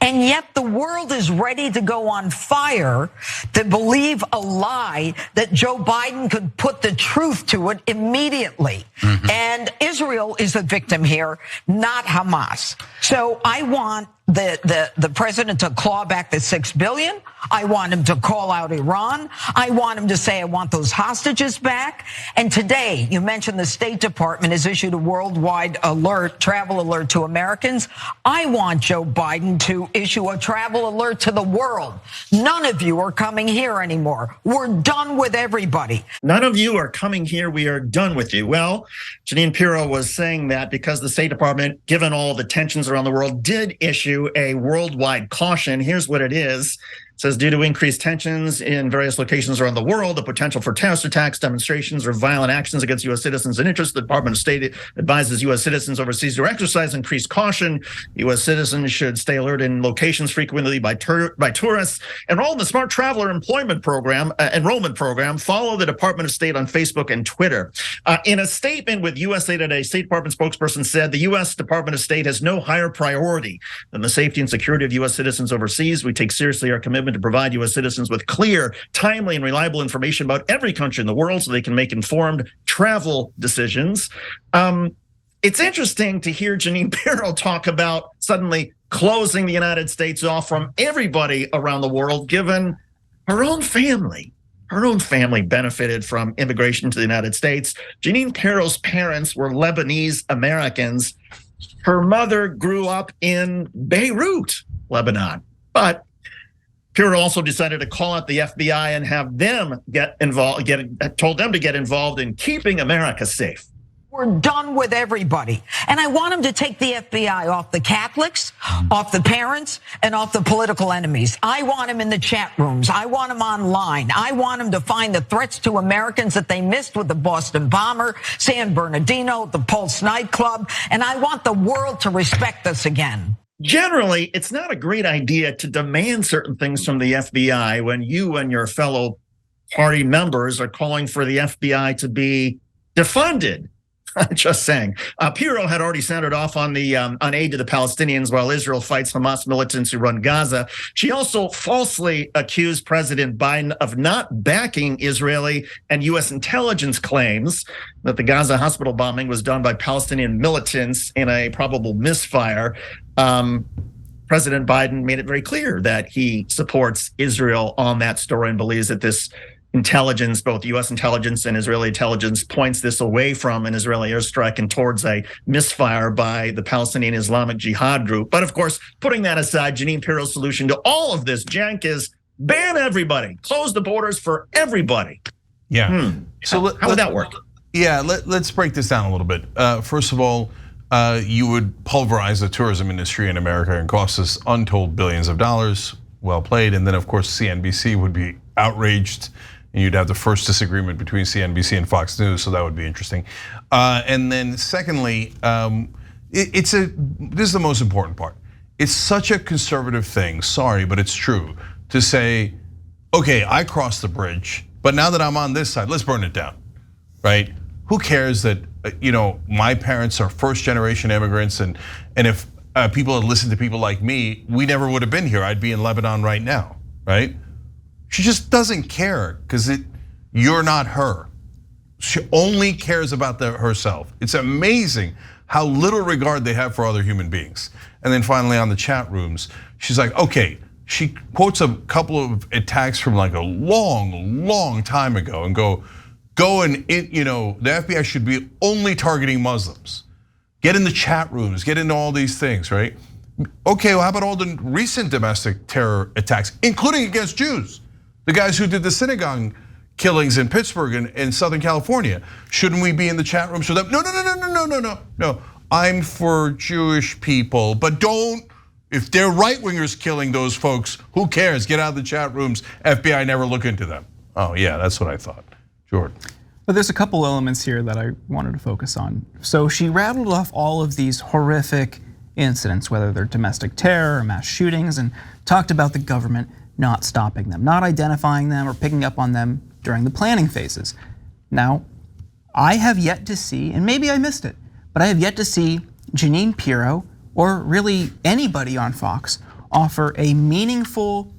And yet the world is ready to go on fire to believe a lie that Joe Biden could put the truth to it immediately. And Israel is the victim here, not Hamas. So I want the president to claw back the $6 billion. I want him to call out Iran. I want him to say, I want those hostages back. And today, you mentioned the State Department has issued a worldwide alert, travel alert to Americans. I want Joe Biden to issue a travel alert to the world. None of you are coming here anymore. We're done with everybody. None of you are coming here. We are done with you. Well, Jeanine Pirro was saying that because the State Department, given all the tensions around the world, did issue a worldwide caution. Here's what it is. It says, due to increased tensions in various locations around the world, the potential for terrorist attacks, demonstrations, or violent actions against U.S. citizens and interests, the Department of State advises U.S. citizens overseas to exercise increased caution. U.S. citizens should stay alert in locations frequently by tourists. Enroll in the Smart Traveler Enrollment Program. Follow the Department of State on Facebook and Twitter. In a statement with USA Today, State Department spokesperson said the U.S. Department of State has no higher priority than the safety and security of U.S. citizens overseas. We take seriously our commitment to provide U.S. citizens with clear, timely, and reliable information about every country in the world so they can make informed travel decisions. It's interesting to hear Jeanine Pirro talk about suddenly closing the United States off from everybody around the world, given her own family. Her own family benefited from immigration to the United States. Jeanine Pirro's parents were Lebanese Americans. Her mother grew up in Beirut, Lebanon. But Pirro also decided to call out the FBI and have them told them to get involved in keeping America safe. We're done with everybody. And I want him to take the FBI off the Catholics, off the parents, and off the political enemies. I want him in the chat rooms. I want him online. I want him to find the threats to Americans that they missed with the Boston bomber, San Bernardino, the Pulse nightclub. And I want the world to respect us again. Generally, it's not a great idea to demand certain things from the FBI when you and your fellow party members are calling for the FBI to be defunded. Just saying. Pirro had already sounded off on aid to the Palestinians while Israel fights Hamas militants who run Gaza. She also falsely accused President Biden of not backing Israeli and U.S. intelligence claims that the Gaza hospital bombing was done by Palestinian militants in a probable misfire. President Biden made it very clear that he supports Israel on that story and believes that this intelligence, both U.S. intelligence and Israeli intelligence, points this away from an Israeli airstrike and towards a misfire by the Palestinian Islamic Jihad group. But of course, putting that aside, Jeanine Pirro's solution to all of this jank is ban everybody, close the borders for everybody. Yeah. So how would that work? Yeah, let's break this down a little bit. First of all, you would pulverize the tourism industry in America and cost us untold billions of dollars. Well played. And then of course, CNBC would be outraged. And you'd have the first disagreement between CNBC and Fox News, so that would be interesting. And then secondly, this is the most important part. It's such a conservative thing, sorry, but it's true, to say, okay, I crossed the bridge, but now that I'm on this side, let's burn it down, right? Who cares that my parents are first generation immigrants, and if people had listened to people like me, we never would have been here. I'd be in Lebanon right now, right? She just doesn't care because you're not her. She only cares about herself. It's amazing how little regard they have for other human beings. And then finally on the chat rooms, she's like, okay, she quotes a couple of attacks from like a long, long time ago and go and the FBI should be only targeting Muslims. Get in the chat rooms, get into all these things, right? Okay, well, how about all the recent domestic terror attacks, including against Jews? The guys who did the synagogue killings in Pittsburgh and in Southern California. Shouldn't we be in the chat rooms for them? No. I'm for Jewish people, but if they're right-wingers killing those folks, who cares? Get out of the chat rooms. FBI never look into them. Oh yeah, that's what I thought. Jordan. But there's a couple elements here that I wanted to focus on. So she rattled off all of these horrific incidents, whether they're domestic terror or mass shootings, and talked about the government not stopping them, not identifying them or picking up on them during the planning phases. Now, I have yet to see, and maybe I missed it, but I have yet to see Jeanine Pirro or really anybody on Fox offer a meaningful,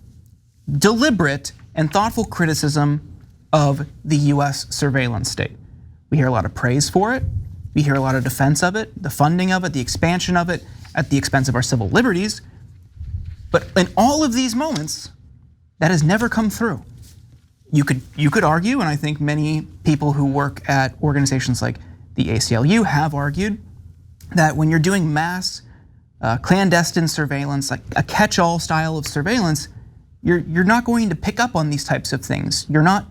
deliberate, and thoughtful criticism of the US surveillance state. We hear a lot of praise for it. We hear a lot of defense of it, the funding of it, the expansion of it at the expense of our civil liberties. But in all of these moments, that has never come through. You could argue, and I think many people who work at organizations like the ACLU have argued, that when you're doing mass clandestine surveillance, like a catch-all style of surveillance, you're not going to pick up on these types of things. You're not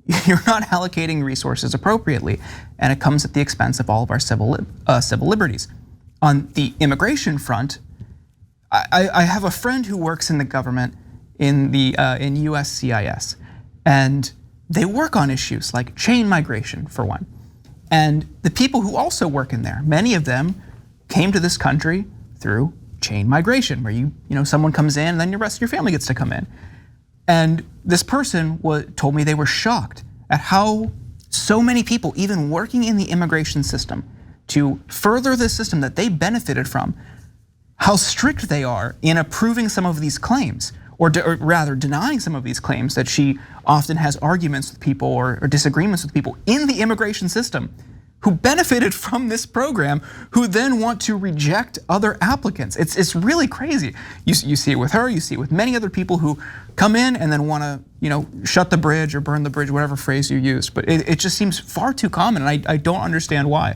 allocating resources appropriately, and it comes at the expense of all of our civil liberties. On the immigration front, I have a friend who works in the government in USCIS, and they work on issues like chain migration, for one. And the people who also work in there, many of them came to this country through chain migration, where someone comes in and then the rest of your family gets to come in. And this person told me they were shocked at how so many people, even working in the immigration system, to further the system that they benefited from, how strict they are in approving some of these claims, or rather denying some of these claims, that she often has arguments with people or disagreements with people in the immigration system who benefited from this program, who then want to reject other applicants. It's really crazy. You see it with her, you see it with many other people who come in and then want to shut the bridge or burn the bridge, whatever phrase you used. But it just seems far too common, and I don't understand why.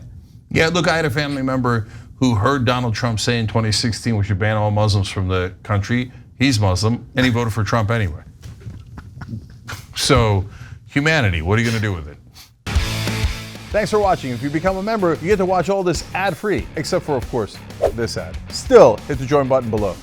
Yeah, look, I had a family member who heard Donald Trump say in 2016 we should ban all Muslims from the country. He's Muslim, and he voted for Trump anyway. So, humanity, what are you gonna do with it? Thanks for watching. If you become a member, you get to watch all this ad-free, except for, of course, this ad. Still, hit the join button below.